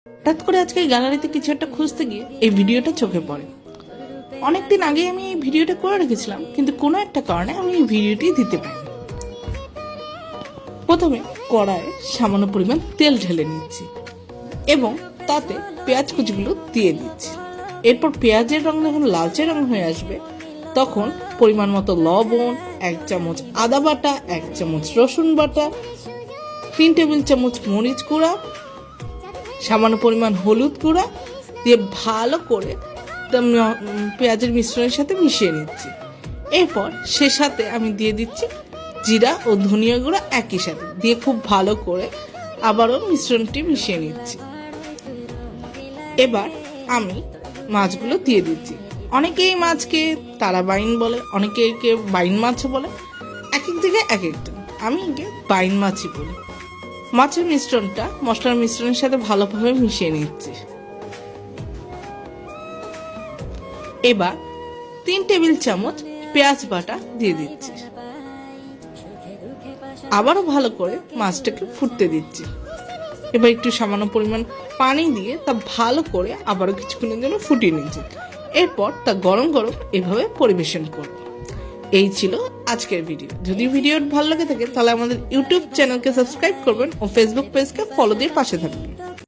হঠাৎ করে আজকে গ্যালারিতে কিছু একটা খুঁজতে গিয়ে এই ভিডিওটা চোখে পড়ে। অনেকদিন আগে আমি এই ভিডিওটা করে রেখেছিলাম, কিন্তু কোনো একটা কারণে আমি এই ভিডিওটি দিতে পারি। প্রথমে কড়াইয়ে সামান্য পরিমাণ তেল ঢেলে নিচ্ছি এবং তাতে পেঁয়াজ কুচিগুলো দিয়ে দিচ্ছি। এরপর পেঁয়াজের রং যখন লালচে রং হয়ে আসবে তখন পরিমাণ মতো লবণ, 1 চামচ আদা বাটা, 1 চামচ রসুন বাটা, 3 টেবিল চামচ মরিচ গুঁড়া, সামান্য পরিমাণ হলুদ গুঁড়া দিয়ে ভালো করে পেঁয়াজের মিশ্রণের সাথে মিশিয়ে নিচ্ছি। এরপর সে সাথে আমি দিয়ে দিচ্ছি জিরা ও ধনিয়া গুঁড়া একই সাথে দিয়ে খুব ভালো করে আবারও মিশ্রণটি মিশিয়ে নিচ্ছি। এবার আমি মাছগুলো দিয়ে দিচ্ছি। অনেকে এই মাছকে তারা বাইন বলে, অনেকে একে বাইন মাছও বলে, এক এক জায়গায় এক একটা। আমি একে বাইন মাছই বলি। মাছের মিশ্রণটা মশলার মিশ্রণের সাথে ভালোভাবে মিশিয়ে নিচ্ছি। এবার 3 টেবিল চামচ পেঁয়াজ বাটা দিয়ে দিচ্ছি। আবারও ভালো করে মাছটাকে ফুটতে দিচ্ছি। এবার একটু সামান্য পরিমাণ পানি দিয়ে তা ভালো করে আবারও কিছুক্ষণের জন্য ফুটিয়ে নিচ্ছি। এরপর তা গরম গরম এভাবে পরিবেশন করব। এই ছিল আজকের ভিডিও। যদি ভিডিও ভালো লাগে থাকে তাহলে আমাদের ইউটিউব চ্যানেলকে সাবস্ক্রাইব করবেন ও ফেসবুক পেজকে ফলো দিয়ে পাশে থাকবেন।